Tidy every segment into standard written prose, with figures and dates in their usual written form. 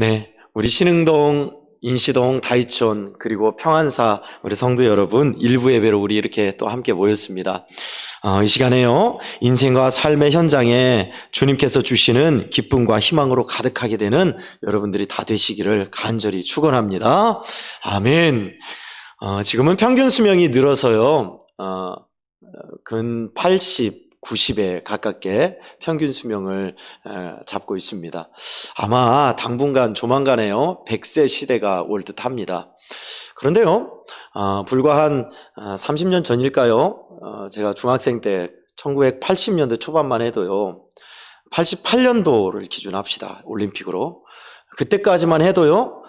네, 우리 신흥동, 인시동, 다이촌, 그리고 평안사 우리 성도 여러분, 일부 예배로 우리 이렇게 또 함께 모였습니다. 이 시간에요, 인생과 삶의 현장에 주님께서 주시는 기쁨과 희망으로 가득하게 되는 여러분들이 다 되시기를 간절히 축원합니다. 아멘. 지금은 평균 수명이 늘어서요, 근 80, 90에 가깝게 평균 수명을 잡고 있습니다. 아마 당분간 조만간에요 100세 시대가 올 듯합니다. 그런데요, 불과 한 30년 전일까요? 제가 중학생 때 1980년대 초반만 해도요, 88년도를 기준합시다, 올림픽으로. 그때까지만 해도요,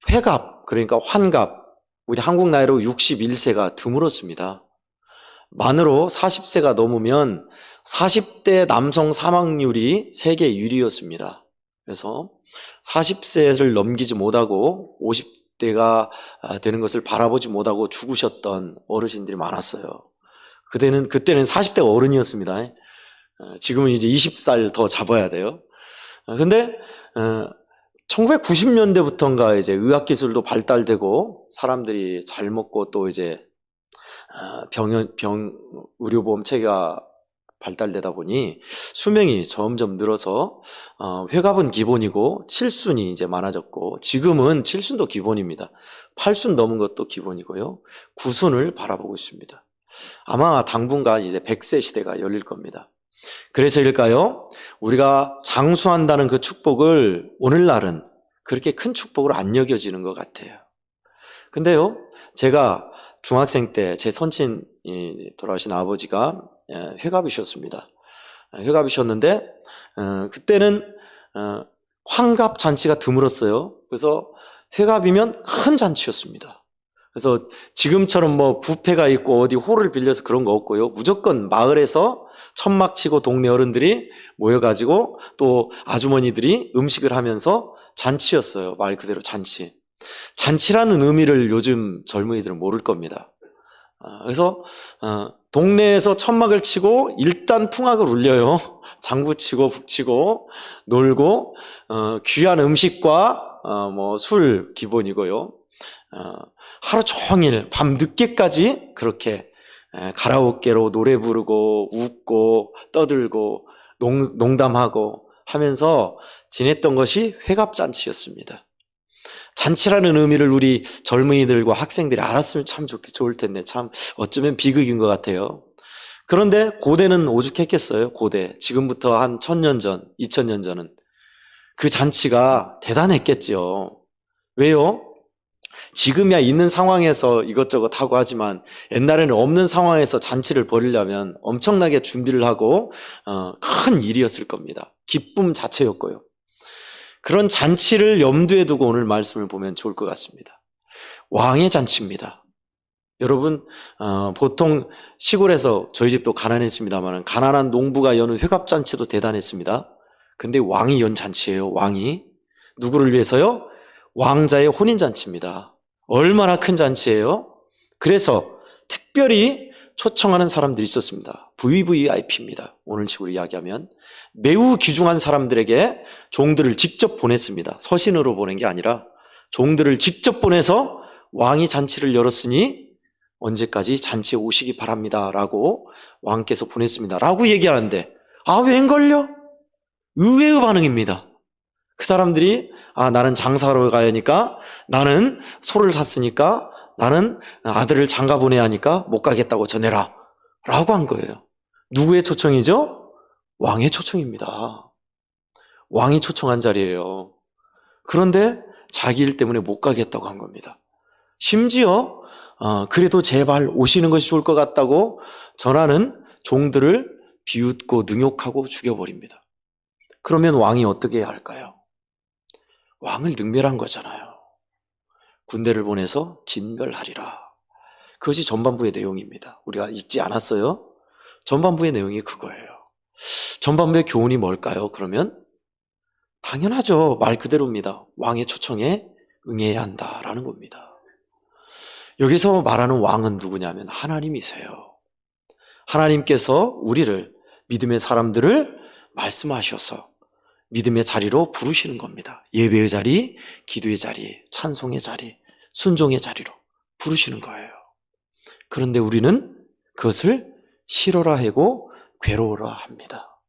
회갑, 그러니까 환갑, 우리 한국 나이로 61세가 드물었습니다. 만으로 40세가 넘으면 40대 남성 사망률이 세계 1위였습니다. 그래서 40세를 넘기지 못하고 50대가 되는 것을 바라보지 못하고 죽으셨던 어르신들이 많았어요. 그때는 40대가 어른이었습니다. 지금은 이제 20살 더 잡아야 돼요. 근데 1990년대부터인가 이제 의학기술도 발달되고 사람들이 잘 먹고 또 이제 의료보험 체계가 발달되다 보니 수명이 점점 늘어서 회갑은 기본이고 칠순이 이제 많아졌고, 지금은 칠순도 기본입니다. 8순 넘은 것도 기본이고요, 9순을 바라보고 있습니다. 아마 당분간 이제 100세 시대가 열릴 겁니다. 그래서일까요? 우리가 장수한다는 그 축복을 오늘날은 그렇게 큰 축복으로 안 여겨지는 것 같아요. 근데요, 제가 중학생 때 제 선친이 돌아가신 아버지가 회갑이셨습니다. 회갑이셨는데 그때는 환갑 잔치가 드물었어요. 그래서 회갑이면 큰 잔치였습니다. 그래서 지금처럼 뭐 뷔페가 있고 어디 홀을 빌려서 그런 거 없고요, 무조건 마을에서 천막 치고 동네 어른들이 모여가지고 또 아주머니들이 음식을 하면서 잔치였어요. 말 그대로 잔치. 잔치라는 의미를 요즘 젊은이들은 모를 겁니다. 그래서 동네에서 천막을 치고 일단 풍악을 울려요. 장구 치고 북치고 놀고, 귀한 음식과 뭐 술 기본이고요. 하루 종일 밤 늦게까지 그렇게 가라오케로 노래 부르고 웃고 떠들고 농담하고 하면서 지냈던 것이 회갑잔치였습니다. 잔치라는 의미를 우리 젊은이들과 학생들이 알았으면 참 좋을 텐데, 참 어쩌면 비극인 것 같아요. 그런데 고대는 오죽했겠어요. 고대, 지금부터 한 1000년 전, 2000년 전은 그 잔치가 대단했겠죠. 왜요? 지금이야 있는 상황에서 이것저것 하고 하지만 옛날에는 없는 상황에서 잔치를 벌이려면 엄청나게 준비를 하고 큰 일이었을 겁니다. 기쁨 자체였고요. 그런 잔치를 염두에 두고 오늘 말씀을 보면 좋을 것 같습니다. 왕의 잔치입니다. 여러분, 보통 시골에서, 저희 집도 가난했습니다만 가난한 농부가 여는 회갑잔치도 대단했습니다. 근데 왕이 연 잔치예요. 왕이 누구를 위해서요? 왕자의 혼인잔치입니다. 얼마나 큰 잔치예요? 그래서 특별히 초청하는 사람들이 있었습니다. VVIP입니다. 오늘 식으로 이야기하면 매우 귀중한 사람들에게 종들을 직접 보냈습니다. 서신으로 보낸 게 아니라 종들을 직접 보내서 왕이 잔치를 열었으니 언제까지 잔치에 오시기 바랍니다 라고 왕께서 보냈습니다 라고 얘기하는데, 웬걸요? 의외의 반응입니다. 그 사람들이 나는 장사하러 가야 하니까, 나는 소를 샀으니까, 나는 아들을 장가 보내야 하니까 못 가겠다고 전해라 라고 한 거예요. 누구의 초청이죠? 왕의 초청입니다. 왕이 초청한 자리예요. 그런데 자기 일 때문에 못 가겠다고 한 겁니다. 심지어 그래도 제발 오시는 것이 좋을 것 같다고 전하는 종들을 비웃고 능욕하고 죽여버립니다. 그러면 왕이 어떻게 해야 할까요? 왕을 능멸한 거잖아요. 군대를 보내서 진멸하리라. 그것이 전반부의 내용입니다. 우리가 읽지 않았어요? 전반부의 내용이 그거예요. 전반부의 교훈이 뭘까요? 그러면 당연하죠. 말 그대로입니다. 왕의 초청에 응해야 한다라는 겁니다. 여기서 말하는 왕은 누구냐면 하나님이세요. 하나님께서 우리를, 믿음의 사람들을 말씀하셔서 믿음의 자리로 부르시는 겁니다. 예배의 자리, 기도의 자리, 찬송의 자리, 순종의 자리로 부르시는 거예요. 그런데 우리는 그것을 싫어라 하고 괴로워라 합니다.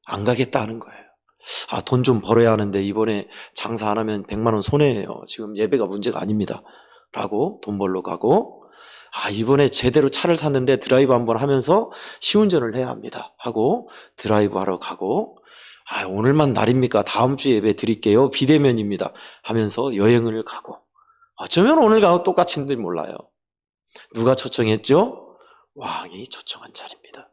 안 가겠다 하는 거예요. 돈 좀 벌어야 하는데 이번에 장사 안 하면 100만 원 손해예요. 지금 예배가 문제가 아닙니다. 라고 돈 벌러 가고, 이번에 제대로 차를 샀는데 드라이브 한번 하면서 시운전을 해야 합니다. 하고 드라이브 하러 가고, 오늘만 날입니까? 다음 주 예배 드릴게요. 비대면입니다. 하면서 여행을 가고, 어쩌면 오늘 가고 똑같은지 몰라요. 누가 초청했죠? 왕이 초청한 자리입니다.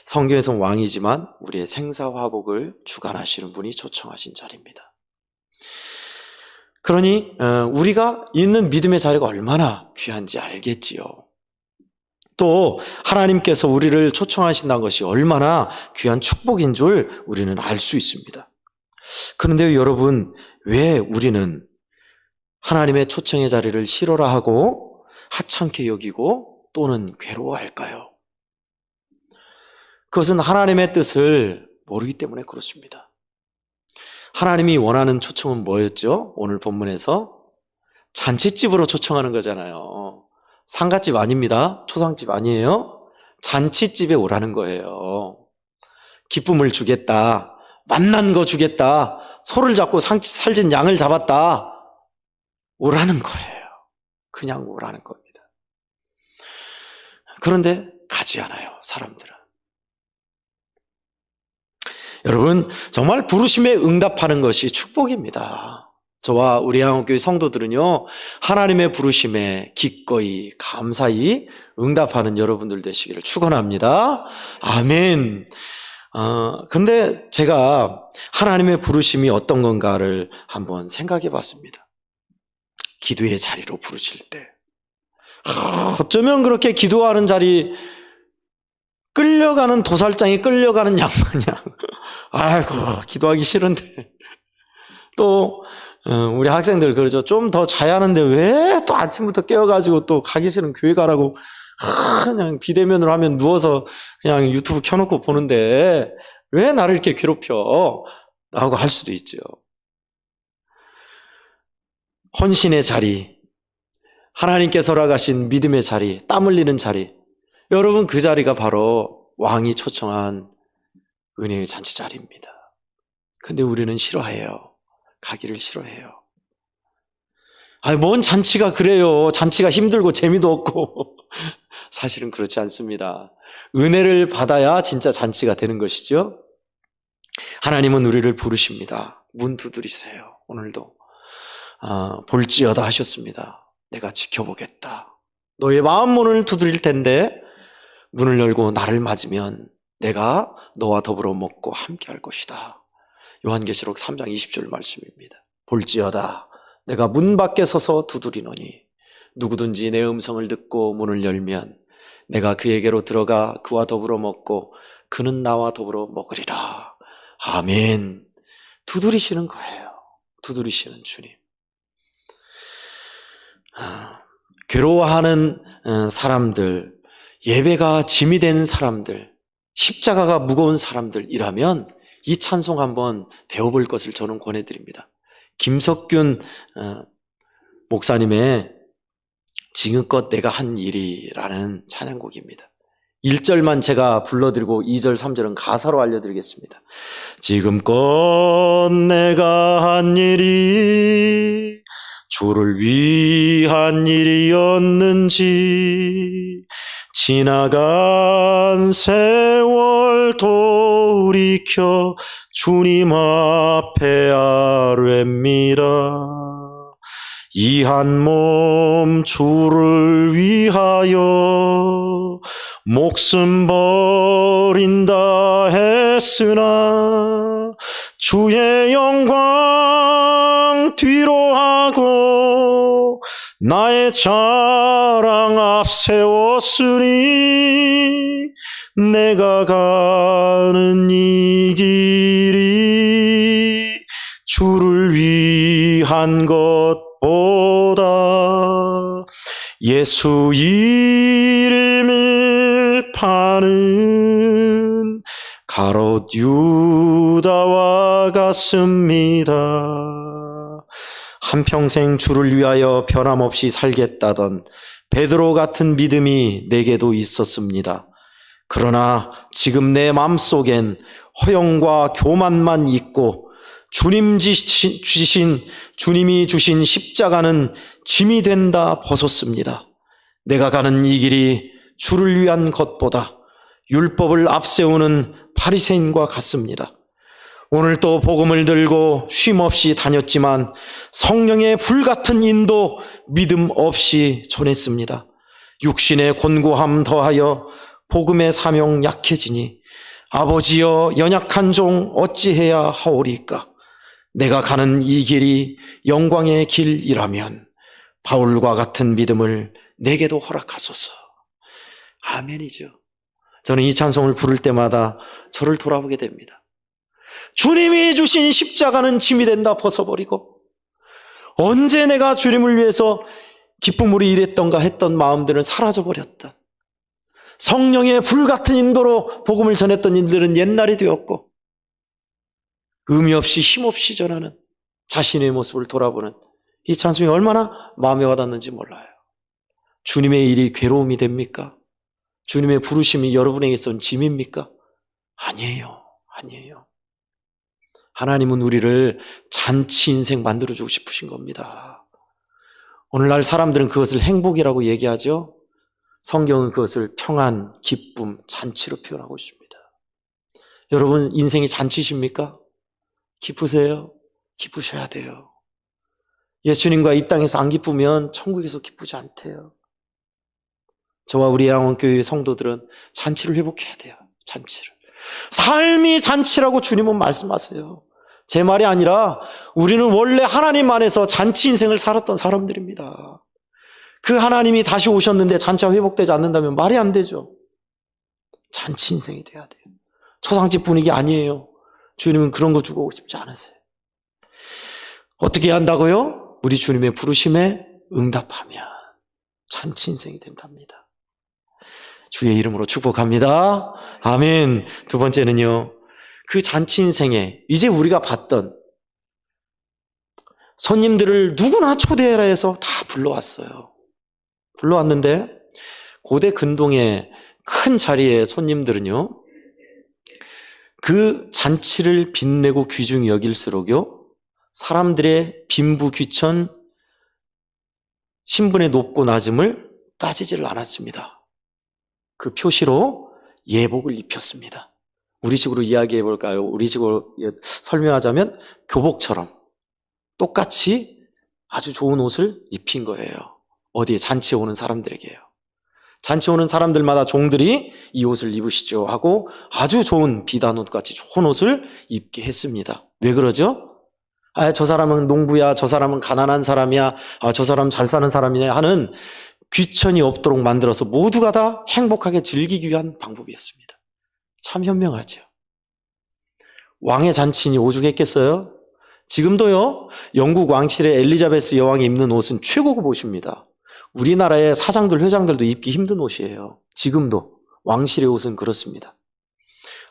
성경에서 왕이지만 우리의 생사화복을 주관하시는 분이 초청하신 자리입니다. 그러니 우리가 있는 믿음의 자리가 얼마나 귀한지 알겠지요. 또 하나님께서 우리를 초청하신다는 것이 얼마나 귀한 축복인 줄 우리는 알 수 있습니다. 그런데 여러분, 왜 우리는 하나님의 초청의 자리를 싫어라 하고 하찮게 여기고 또는 괴로워할까요? 그것은 하나님의 뜻을 모르기 때문에 그렇습니다. 하나님이 원하는 초청은 뭐였죠? 오늘 본문에서 잔치집으로 초청하는 거잖아요. 상갓집 아닙니다. 초상집 아니에요. 잔치집에 오라는 거예요. 기쁨을 주겠다. 만난 거 주겠다. 소를 잡고 살진 양을 잡았다. 오라는 거예요. 그냥 오라는 겁니다. 그런데 가지 않아요, 사람들은. 여러분, 정말 부르심에 응답하는 것이 축복입니다. 저와 우리 한국교회 성도들은요, 하나님의 부르심에 기꺼이 감사히 응답하는 여러분들 되시기를 축원합니다. 아멘. 근데 제가 하나님의 부르심이 어떤 건가를 한번 생각해 봤습니다. 기도의 자리로 부르실 때, 어쩌면 그렇게 기도하는 자리, 끌려가는 도살장에 끌려가는 양 마냥, 아이고 기도하기 싫은데, 또 우리 학생들 그러죠. 좀 더 자야 하는데 왜 또 아침부터 깨워가지고 또 가기 싫은 교회 가라고, 그냥 비대면으로 하면 누워서 그냥 유튜브 켜놓고 보는데 왜 나를 이렇게 괴롭혀? 라고 할 수도 있죠. 헌신의 자리, 하나님께서 허락하신 믿음의 자리, 땀 흘리는 자리, 여러분 그 자리가 바로 왕이 초청한 은혜의 잔치 자리입니다. 근데 우리는 싫어해요. 가기를 싫어해요. 뭔 잔치가 그래요. 잔치가 힘들고 재미도 없고. 사실은 그렇지 않습니다. 은혜를 받아야 진짜 잔치가 되는 것이죠. 하나님은 우리를 부르십니다. 문 두드리세요. 오늘도 볼지어다 하셨습니다. 내가 지켜보겠다. 너의 마음 문을 두드릴 텐데 문을 열고 나를 맞으면 내가 너와 더불어 먹고 함께 할 것이다. 요한계시록 3장 20절 말씀입니다. 볼지어다 내가 문 밖에 서서 두드리노니 누구든지 내 음성을 듣고 문을 열면 내가 그에게로 들어가 그와 더불어 먹고 그는 나와 더불어 먹으리라. 아멘. 두드리시는 거예요. 두드리시는 주님. 괴로워하는 사람들, 예배가 짐이 된 사람들, 십자가가 무거운 사람들이라면 이 찬송 한번 배워볼 것을 저는 권해드립니다. 김석균 목사님의 지금껏 내가 한 일이라는 찬양곡입니다. 1절만 제가 불러드리고 2절, 3절은 가사로 알려드리겠습니다. 지금껏 내가 한 일이 주를 위한 일이었는지 지나간 세월 돌이켜 주님 앞에 아뢰미라. 이 한 몸 주를 위하여 목숨 버린다 했으나 주의 영광 뒤로 하고 나의 자랑 앞세웠으니 내가 가는 이 길이 주를 위한 것보다 예수 이름을 파는 가롯 유다와 같습니다. 한평생 주를 위하여 변함없이 살겠다던 베드로 같은 믿음이 내게도 있었습니다. 그러나 지금 내 마음속엔 허영과 교만만 있고 주님이 주신 십자가는 짐이 된다 벗었습니다. 내가 가는 이 길이 주를 위한 것보다 율법을 앞세우는 바리새인과 같습니다. 오늘 또 복음을 들고 쉼없이 다녔지만 성령의 불같은 인도 믿음 없이 전했습니다. 육신의 곤고함 더하여 복음의 사명 약해지니 아버지여 연약한 종 어찌해야 하오리까. 내가 가는 이 길이 영광의 길이라면 바울과 같은 믿음을 내게도 허락하소서. 아멘이죠. 저는 이 찬송을 부를 때마다 저를 돌아보게 됩니다. 주님이 주신 십자가는 짐이 된다 벗어버리고 언제 내가 주님을 위해서 기쁨으로 일했던가 했던 마음들은 사라져버렸다. 성령의 불같은 인도로 복음을 전했던 일들은 옛날이 되었고 의미 없이 힘없이 전하는 자신의 모습을 돌아보는 이 찬송이 얼마나 마음에 와닿는지 몰라요. 주님의 일이 괴로움이 됩니까? 주님의 부르심이 여러분에게선 짐입니까? 아니에요. 아니에요. 하나님은 우리를 잔치 인생 만들어주고 싶으신 겁니다. 오늘날 사람들은 그것을 행복이라고 얘기하죠. 성경은 그것을 평안, 기쁨, 잔치로 표현하고 있습니다. 여러분 인생이 잔치십니까? 기쁘세요? 기쁘셔야 돼요. 예수님과 이 땅에서 안 기쁘면 천국에서 기쁘지 않대요. 저와 우리 양원교회 성도들은 잔치를 회복해야 돼요. 잔치를. 삶이 잔치라고 주님은 말씀하세요. 제 말이 아니라 우리는 원래 하나님 안에서 잔치 인생을 살았던 사람들입니다. 그 하나님이 다시 오셨는데 잔치가 회복되지 않는다면 말이 안 되죠. 잔치 인생이 돼야 돼요. 초상집 분위기 아니에요. 주님은 그런 거 주고 싶지 않으세요. 어떻게 한다고요? 우리 주님의 부르심에 응답하면 잔치 인생이 된답니다. 주의 이름으로 축복합니다. 아멘. 두 번째는요. 그 잔치 인생에 이제 우리가 봤던 손님들을 누구나 초대해라 해서 다 불러왔어요. 불러왔는데 고대 근동의 큰 자리의 손님들은요. 그 잔치를 빛내고 귀중히 여길수록요. 사람들의 빈부 귀천 신분의 높고 낮음을 따지지를 않았습니다. 그 표시로 예복을 입혔습니다. 우리식으로 이야기해 볼까요? 우리식으로 설명하자면 교복처럼 똑같이 아주 좋은 옷을 입힌 거예요. 어디에 잔치에 오는 사람들에게요. 잔치에 오는 사람들마다 종들이 이 옷을 입으시죠 하고 아주 좋은 비단옷같이 좋은 옷을 입게 했습니다. 왜 그러죠? 저 사람은 농부야, 저 사람은 가난한 사람이야, 저 사람 잘 사는 사람이냐 하는 귀천이 없도록 만들어서 모두가 다 행복하게 즐기기 위한 방법이었습니다. 참 현명하죠. 왕의 잔치니 오죽했겠어요? 지금도요, 영국 왕실의 엘리자베스 여왕이 입는 옷은 최고급 옷입니다. 우리나라의 사장들, 회장들도 입기 힘든 옷이에요. 지금도 왕실의 옷은 그렇습니다.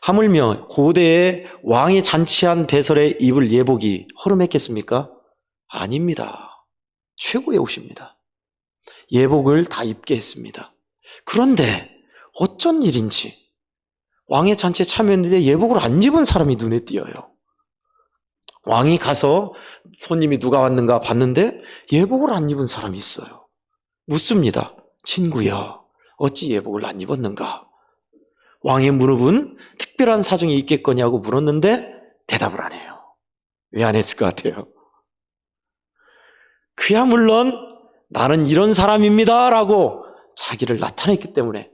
하물며 고대의 왕이 잔치한 배설에 입을 예복이 허름했겠습니까? 아닙니다. 최고의 옷입니다. 예복을 다 입게 했습니다. 그런데 어쩐 일인지 왕의 잔치에 참여했는데 예복을 안 입은 사람이 눈에 띄어요. 왕이 가서 손님이 누가 왔는가 봤는데 예복을 안 입은 사람이 있어요. 묻습니다. 친구여, 어찌 예복을 안 입었는가? 왕의 무릎은 특별한 사정이 있겠거냐고 물었는데 대답을 안 해요. 왜 안 했을 것 같아요? 그야 물론 나는 이런 사람입니다 라고 자기를 나타냈기 때문에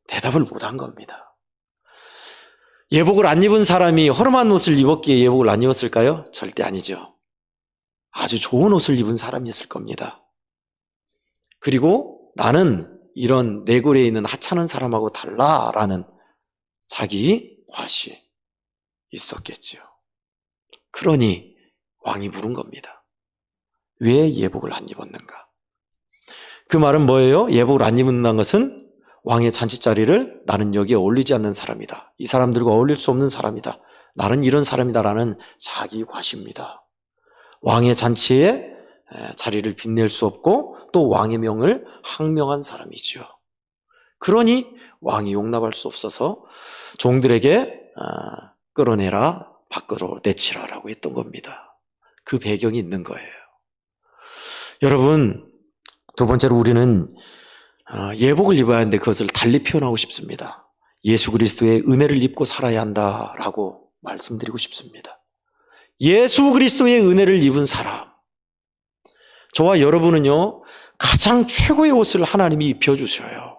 대답을 못한 겁니다. 예복을 안 입은 사람이 허름한 옷을 입었기에 예복을 안 입었을까요? 절대 아니죠. 아주 좋은 옷을 입은 사람이었을 겁니다. 그리고 나는 이런 내골에 있는 하찮은 사람하고 달라라는 자기 과시 있었겠죠. 그러니 왕이 물은 겁니다. 왜 예복을 안 입었는가? 그 말은 뭐예요? 예복을 안 입는다는 것은 왕의 잔치자리를 나는 여기에 어울리지 않는 사람이다. 이 사람들과 어울릴 수 없는 사람이다. 나는 이런 사람이다라는 자기 과시입니다. 왕의 잔치에 자리를 빛낼 수 없고 또 왕의 명을 항명한 사람이죠. 그러니 왕이 용납할 수 없어서 종들에게 끌어내라, 밖으로 내치라라고 했던 겁니다. 그 배경이 있는 거예요. 여러분, 두 번째로 우리는 예복을 입어야 하는데 그것을 달리 표현하고 싶습니다. 예수 그리스도의 은혜를 입고 살아야 한다라고 말씀드리고 싶습니다. 예수 그리스도의 은혜를 입은 사람, 저와 여러분은요, 가장 최고의 옷을 하나님이 입혀주셔요.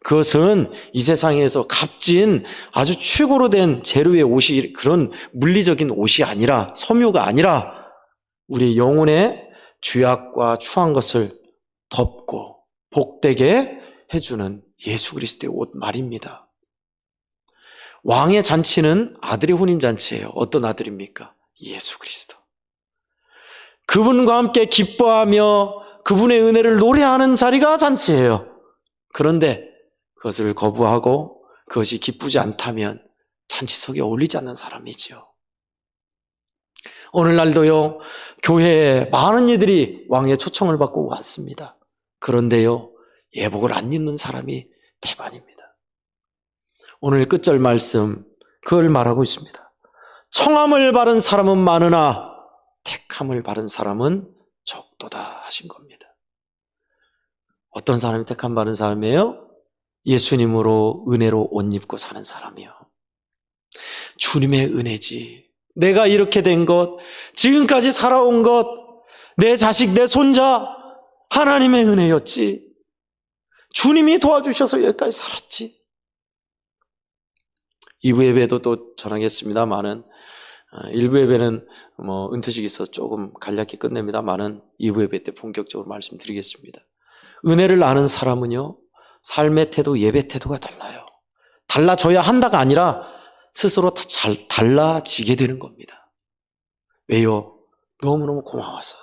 그것은 이 세상에서 값진 아주 최고로 된 재료의 옷이, 그런 물리적인 옷이 아니라, 섬유가 아니라 우리 영혼의 죄악과 추한 것을 덮고 복되게 해주는 예수 그리스도의 옷 말입니다. 왕의 잔치는 아들의 혼인잔치예요. 어떤 아들입니까? 예수 그리스도. 그분과 함께 기뻐하며 그분의 은혜를 노래하는 자리가 잔치예요. 그런데 그것을 거부하고 그것이 기쁘지 않다면 잔치석에 어울리지 않는 사람이지요. 오늘날도요, 교회에 많은 이들이 왕의 초청을 받고 왔습니다. 그런데요, 예복을 안 입는 사람이 대반입니다. 오늘 끝절 말씀, 그걸 말하고 있습니다. 청함을 바른 사람은 많으나 택함을 바른 사람은 적도다 하신 겁니다. 어떤 사람이 택함 바른 사람이에요? 예수님으로 은혜로 옷 입고 사는 사람이요. 주님의 은혜지. 내가 이렇게 된 것, 지금까지 살아온 것, 내 자식, 내 손자, 하나님의 은혜였지. 주님이 도와주셔서 여기까지 살았지. 2부 예배도 또 전하겠습니다만은, 1부 예배는 은퇴식이 있어서 조금 간략히 끝냅니다만은 2부 예배 때 본격적으로 말씀드리겠습니다. 은혜를 아는 사람은요, 삶의 태도, 예배 태도가 달라요. 달라져야 한다가 아니라 스스로 다 잘 달라지게 되는 겁니다. 왜요? 너무너무 고마워서,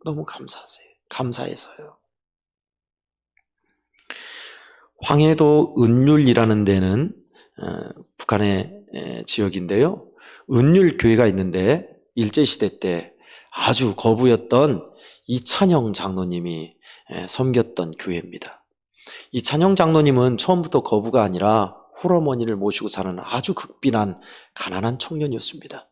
너무 감사해서요. 황해도 은율이라는 데는 북한의 지역인데요. 은율교회가 있는데 일제시대 때 아주 거부였던 이찬영 장로님이 섬겼던 교회입니다. 이찬영 장로님은 처음부터 거부가 아니라 홀어머니를 모시고 사는 아주 극빈한 가난한 청년이었습니다.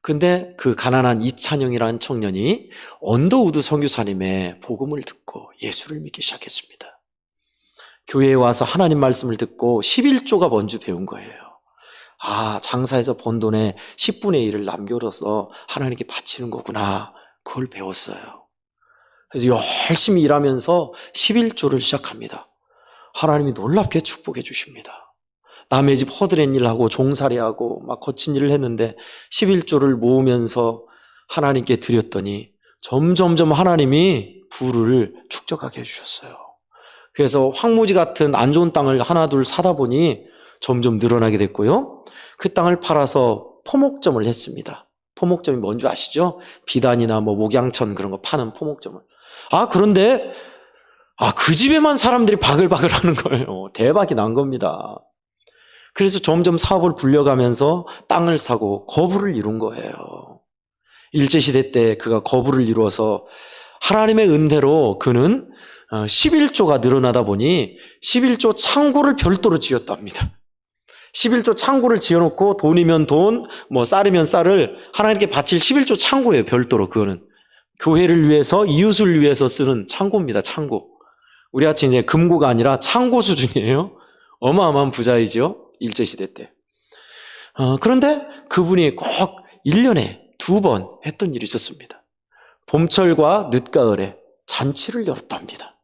근데 그 가난한 이찬영이라는 청년이 언더우드 선교사님의 복음을 듣고 예수를 믿기 시작했습니다. 교회에 와서 하나님 말씀을 듣고 11조가 뭔지 배운 거예요. 장사해서 번 돈의 10분의 1을 남겨둬서 하나님께 바치는 거구나. 그걸 배웠어요. 그래서 열심히 일하면서 11조를 시작합니다. 하나님이 놀랍게 축복해 주십니다. 남의 집 허드렛 일하고 종살이하고 막 거친 일을 했는데 11조를 모으면서 하나님께 드렸더니 점점점 하나님이 부를 축적하게 해주셨어요. 그래서 황무지 같은 안 좋은 땅을 하나 둘 사다 보니 점점 늘어나게 됐고요. 그 땅을 팔아서 포목점을 했습니다. 포목점이 뭔지 아시죠? 비단이나 목양천 그런 거 파는 포목점을. 그런데 그 집에만 사람들이 바글바글 하는 거예요. 대박이 난 겁니다. 그래서 점점 사업을 불려가면서 땅을 사고 거부를 이룬 거예요. 일제시대 때 그가 거부를 이루어서 하나님의 은혜로 그는 11조가 늘어나다 보니 11조 창고를 별도로 지었답니다. 11조 창고를 지어놓고 돈이면 돈, 쌀이면 쌀을 하나님께 바칠 11조 창고예요. 별도로. 그거는 교회를 위해서, 이웃을 위해서 쓰는 창고입니다. 창고. 우리 같이 이제 금고가 아니라 창고 수준이에요. 어마어마한 부자이죠. 일제시대 때. 그런데 그분이 꼭 1년에 2번 했던 일이 있었습니다. 봄철과 늦가을에 잔치를 열었답니다.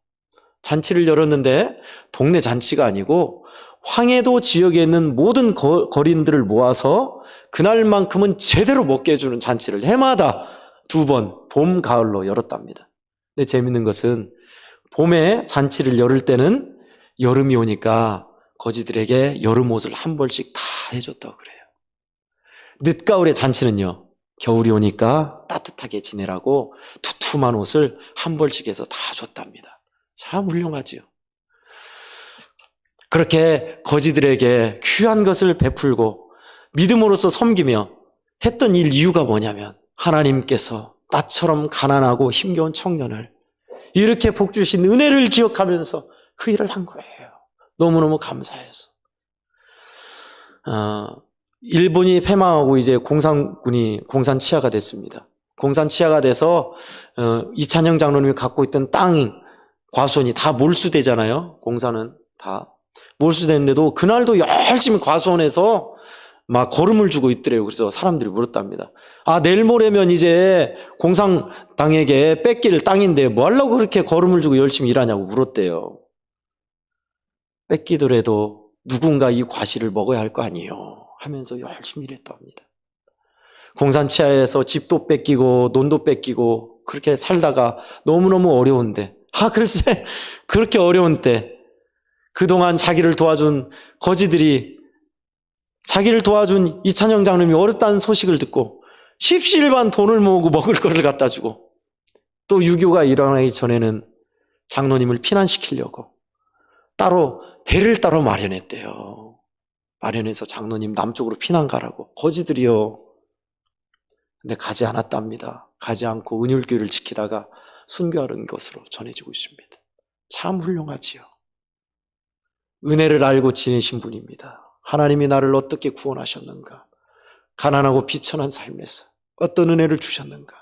잔치를 열었는데 동네 잔치가 아니고 황해도 지역에 있는 모든 거린들을 모아서 그날만큼은 제대로 먹게 해주는 잔치를 해마다 2번 봄, 가을로 열었답니다. 근데 재밌는 것은 봄에 잔치를 열을 때는 여름이 오니까 거지들에게 여름 옷을 한 벌씩 다 해줬다고 그래요. 늦가을의 잔치는요, 겨울이 오니까 따뜻하게 지내라고 두툼한 옷을 한 벌씩 해서 다 줬답니다. 참 훌륭하지요. 그렇게 거지들에게 귀한 것을 베풀고 믿음으로써 섬기며 했던 이유가 뭐냐면 하나님께서 나처럼 가난하고 힘겨운 청년을 이렇게 복 주신 은혜를 기억하면서 그 일을 한 거예요. 너무너무 감사해서. 일본이 패망하고 이제 공산 치하가 됐습니다. 공산 치하가 돼서 이찬영 장로님이 갖고 있던 땅, 과수원이 다 몰수되잖아요. 공사는 다 몰수됐는데도 그날도 열심히 과수원에서 막 거름을 주고 있더래요. 그래서 사람들이 물었답니다. 내일 모레면 이제 공산당에게 뺏길 땅인데 뭐 하려고 그렇게 거름을 주고 열심히 일하냐고 물었대요. 뺏기더라도 누군가 이 과실을 먹어야 할 거 아니에요 하면서 열심히 일했다고 합니다. 공산치하에서 집도 뺏기고 논도 뺏기고 그렇게 살다가 너무너무 어려운데 글쎄 그렇게 어려운 때 그동안 자기를 도와준 거지들이 자기를 도와준 이찬영 장로님이 어렵다는 소식을 듣고 십시일반 돈을 모으고 먹을 거를 갖다 주고 또 6.25가 일어나기 전에는 장로님을 피난시키려고 배를 따로 마련했대요. 마련해서 장로님 남쪽으로 피난 가라고. 거지들이요. 근데 가지 않았답니다. 가지 않고 은율교를 지키다가 순교하는 것으로 전해지고 있습니다. 참 훌륭하지요. 은혜를 알고 지내신 분입니다. 하나님이 나를 어떻게 구원하셨는가? 가난하고 비천한 삶에서 어떤 은혜를 주셨는가?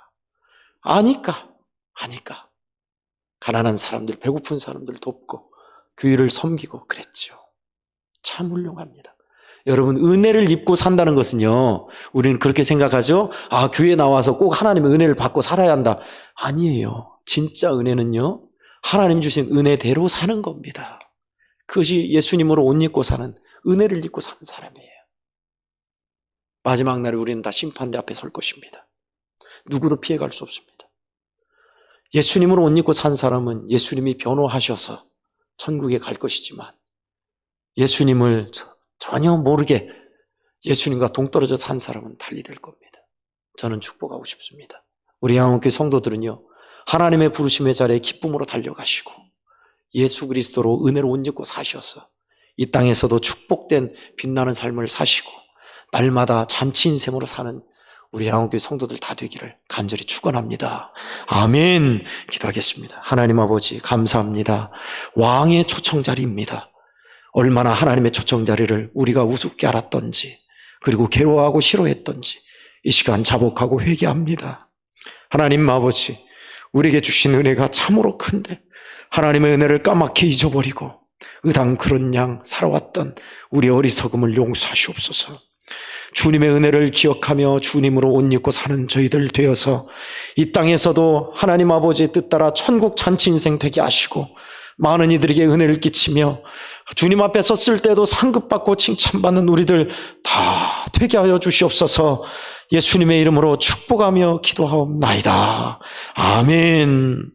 아니까. 가난한 사람들, 배고픈 사람들 돕고 교회를 섬기고 그랬죠. 참 훌륭합니다. 여러분, 은혜를 입고 산다는 것은요, 우리는 그렇게 생각하죠. 교회에 나와서 꼭 하나님의 은혜를 받고 살아야 한다. 아니에요. 진짜 은혜는요, 하나님 주신 은혜대로 사는 겁니다. 그것이 예수님으로 옷 입고 사는, 은혜를 입고 사는 사람이에요. 마지막 날에 우리는 다 심판대 앞에 설 것입니다. 누구도 피해갈 수 없습니다. 예수님으로 옷 입고 산 사람은 예수님이 변호하셔서 천국에 갈 것이지만 예수님을 전혀 모르게 예수님과 동떨어져 산 사람은 달리 될 겁니다. 저는 축복하고 싶습니다. 우리 양원교회 성도들은요, 하나님의 부르심의 자리에 기쁨으로 달려가시고 예수 그리스도로 은혜로 옷 입고 사셔서 이 땅에서도 축복된 빛나는 삶을 사시고 날마다 잔치 인생으로 사는 우리 양원교회 성도들 다 되기를 간절히 축원합니다. 아멘. 기도하겠습니다. 하나님 아버지 감사합니다. 왕의 초청자리입니다. 얼마나 하나님의 초청자리를 우리가 우습게 알았던지 그리고 괴로워하고 싫어했던지 이 시간 자복하고 회개합니다. 하나님 아버지, 우리에게 주신 은혜가 참으로 큰데 하나님의 은혜를 까맣게 잊어버리고 의당 그런 양 살아왔던 우리 어리석음을 용서하시옵소서. 주님의 은혜를 기억하며 주님으로 옷 입고 사는 저희들 되어서 이 땅에서도 하나님 아버지의 뜻 따라 천국 잔치 인생 되게 하시고 많은 이들에게 은혜를 끼치며 주님 앞에 섰을 때도 상급받고 칭찬받는 우리들 다 되게 하여 주시옵소서. 예수님의 이름으로 축복하며 기도하옵나이다. 아멘.